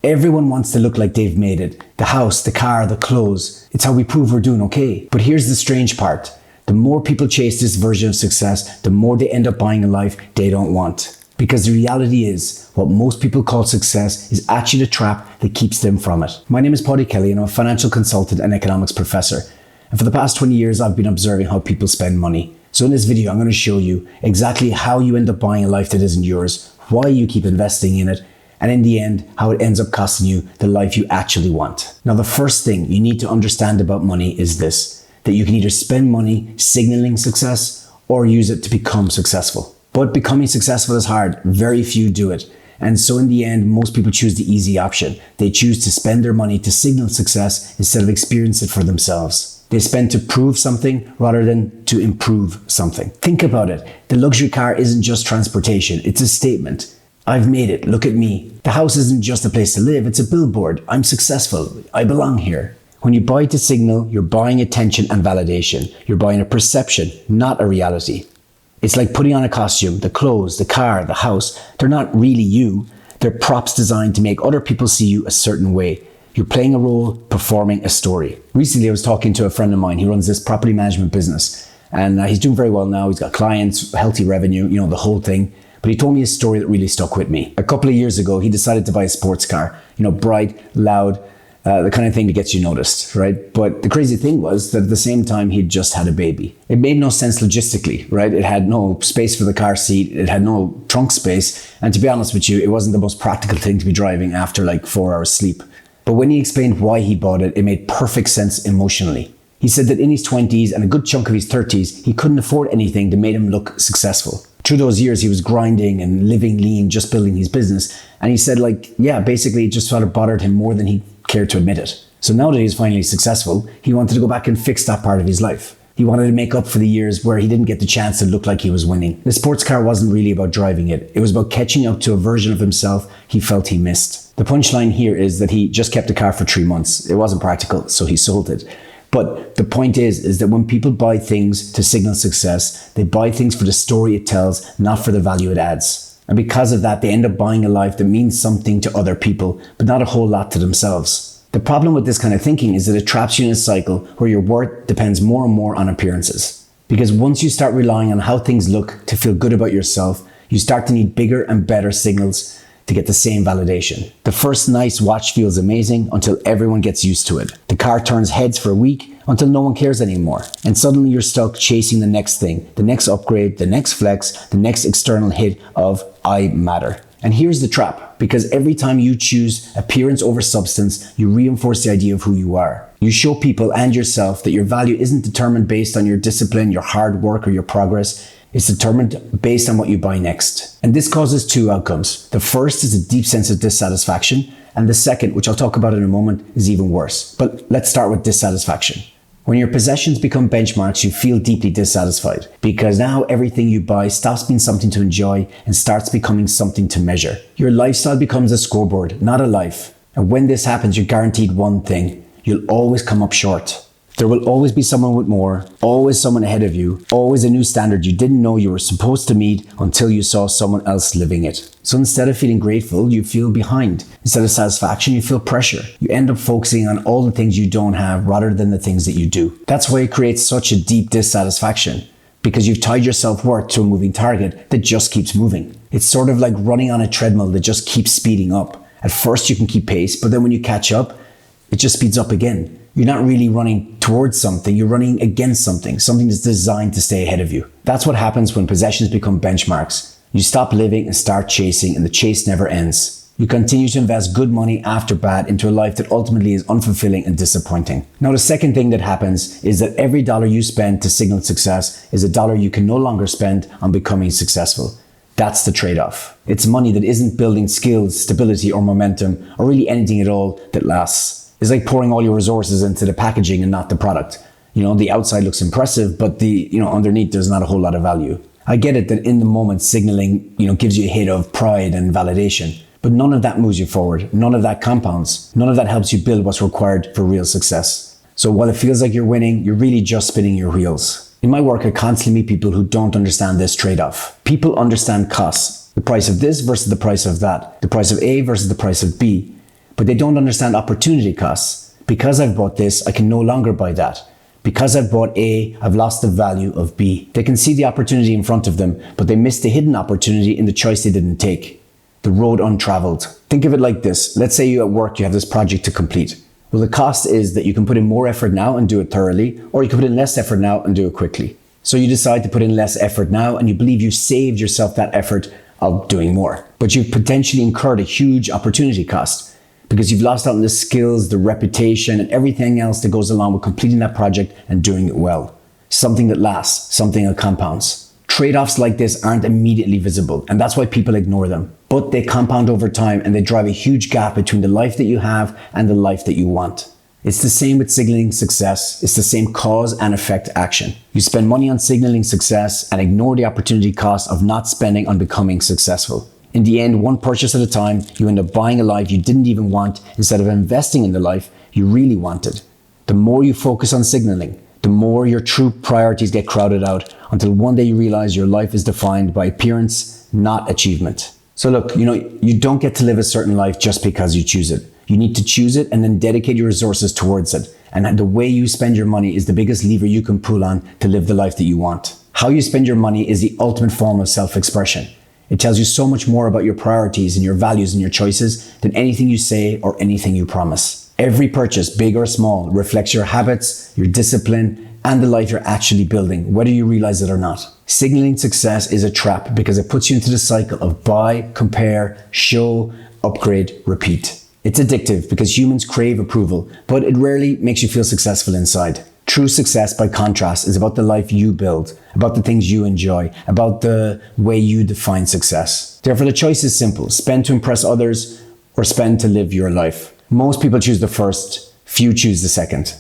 Everyone wants to look like they've made it. The house, the car, the clothes. It's how we prove we're doing okay. But here's the strange part. The more people chase this version of success, the more they end up buying a life they don't want. Because the reality is, what most people call success is actually the trap that keeps them from it. My name is Paddy Kelly and I'm a financial consultant and economics professor. And for the past 20 years, I've been observing how people spend money. So in this video, I'm going to show you exactly how you end up buying a life that isn't yours, why you keep investing in it, and in the end, how it ends up costing you the life you actually want. Now, the first thing you need to understand about money is this, that you can either spend money signaling success or use it to become successful. But becoming successful is hard. Very few do it. And so in the end, most people choose the easy option. They choose to spend their money to signal success instead of experience it for themselves. They spend to prove something rather than to improve something. Think about it. The luxury car isn't just transportation. It's a statement. I've made it. Look at me. The house isn't just a place to live. It's a billboard. I'm successful. I belong here. When you buy to signal, you're buying attention and validation. You're buying a perception, not a reality. It's like putting on a costume. The clothes, the car, the house, they're not really you. They're props designed to make other people see you a certain way. You're playing a role, performing a story. Recently, I was talking to a friend of mine. He runs this property management business and he's doing very well now. He's got clients, healthy revenue, the whole thing. But he told me a story that really stuck with me. A couple of years ago, he decided to buy a sports car, bright, loud, the kind of thing that gets you noticed, right? But the crazy thing was that at the same time, he'd just had a baby. It made no sense logistically, right? It had no space for the car seat. It had no trunk space. And to be honest with you, it wasn't the most practical thing to be driving after like 4 hours sleep. But when he explained why he bought it, it made perfect sense emotionally. He said that in his 20s and a good chunk of his 30s, he couldn't afford anything that made him look successful. Through those years, he was grinding and living lean, just building his business. And he said basically it just sort of bothered him more than he cared to admit it. So now that he's finally successful, he wanted to go back and fix that part of his life. He wanted to make up for the years where he didn't get the chance to look like he was winning. The sports car wasn't really about driving it. It was about catching up to a version of himself he felt he missed. The punchline here is that he just kept the car for 3 months. It wasn't practical, so he sold it. But the point is that when people buy things to signal success, they buy things for the story it tells, not for the value it adds. And because of that, they end up buying a life that means something to other people, but not a whole lot to themselves. The problem with this kind of thinking is that it traps you in a cycle where your worth depends more and more on appearances. Because once you start relying on how things look to feel good about yourself, you start to need bigger and better signals to get the same validation. The first nice watch feels amazing until everyone gets used to it. The car turns heads for a week until no one cares anymore. And suddenly you're stuck chasing the next thing, the next upgrade, the next flex, the next external hit of I matter. And here's the trap, because every time you choose appearance over substance, you reinforce the idea of who you are. You show people and yourself that your value isn't determined based on your discipline, your hard work, or your progress. It's determined based on what you buy next. And this causes 2 outcomes. The first is a deep sense of dissatisfaction, and the second, which I'll talk about in a moment, is even worse. But let's start with dissatisfaction. When your possessions become benchmarks, you feel deeply dissatisfied because now everything you buy stops being something to enjoy and starts becoming something to measure. Your lifestyle becomes a scoreboard, not a life. And when this happens, you're guaranteed one thing: you'll always come up short. There will always be someone with more, always someone ahead of you, always a new standard you didn't know you were supposed to meet until you saw someone else living it. So instead of feeling grateful, you feel behind. Instead of satisfaction, you feel pressure. You end up focusing on all the things you don't have rather than the things that you do. That's why it creates such a deep dissatisfaction, because you've tied your self-worth to a moving target that just keeps moving. It's sort of like running on a treadmill that just keeps speeding up. At first you can keep pace, but then when you catch up, it just speeds up again. You're not really running towards something, you're running against something that's designed to stay ahead of you. That's what happens when possessions become benchmarks. You stop living and start chasing, and the chase never ends. You continue to invest good money after bad into a life that ultimately is unfulfilling and disappointing. Now, the second thing that happens is that every dollar you spend to signal success is a dollar you can no longer spend on becoming successful. That's the trade-off. It's money that isn't building skills, stability, or momentum, or really anything at all that lasts. It's like pouring all your resources into the packaging and not the product. The outside looks impressive, but underneath there's not a whole lot of value. I get it that in the moment signaling, gives you a hit of pride and validation, but none of that moves you forward. None of that compounds. None of that helps you build what's required for real success. So while it feels like you're winning, you're really just spinning your wheels. In my work, I constantly meet people who don't understand this trade-off. People understand costs, the price of this versus the price of that, the price of A versus the price of B. but they don't understand opportunity costs. Because I've bought this, I can no longer buy that. Because I've bought A, I've lost the value of B. They can see the opportunity in front of them, but they miss the hidden opportunity in the choice they didn't take. The road untraveled. Think of it like this. Let's say you at work, you have this project to complete. Well, the cost is that you can put in more effort now and do it thoroughly, or you can put in less effort now and do it quickly. So you decide to put in less effort now, and you believe you saved yourself that effort of doing more. But you've potentially incurred a huge opportunity cost because you've lost out on the skills, the reputation, and everything else that goes along with completing that project and doing it well. Something that lasts, something that compounds. Trade-offs like this aren't immediately visible, and that's why people ignore them. But they compound over time, and they drive a huge gap between the life that you have and the life that you want. It's the same with signaling success. It's the same cause and effect action. You spend money on signaling success and ignore the opportunity cost of not spending on becoming successful. In the end, one purchase at a time, you end up buying a life you didn't even want instead of investing in the life you really wanted. The more you focus on signaling, the more your true priorities get crowded out until one day you realize your life is defined by appearance, not achievement. So look, you don't get to live a certain life just because you choose it. You need to choose it and then dedicate your resources towards it. And the way you spend your money is the biggest lever you can pull on to live the life that you want. How you spend your money is the ultimate form of self-expression. It tells you so much more about your priorities and your values and your choices than anything you say or anything you promise. Every purchase, big or small, reflects your habits, your discipline, and the life you're actually building, whether you realize it or not. Signaling success is a trap because it puts you into the cycle of buy, compare, show, upgrade, repeat. It's addictive because humans crave approval, but it rarely makes you feel successful inside. True success, by contrast, is about the life you build, about the things you enjoy, about the way you define success. Therefore, the choice is simple: spend to impress others or spend to live your life. Most people choose the first, few choose the second.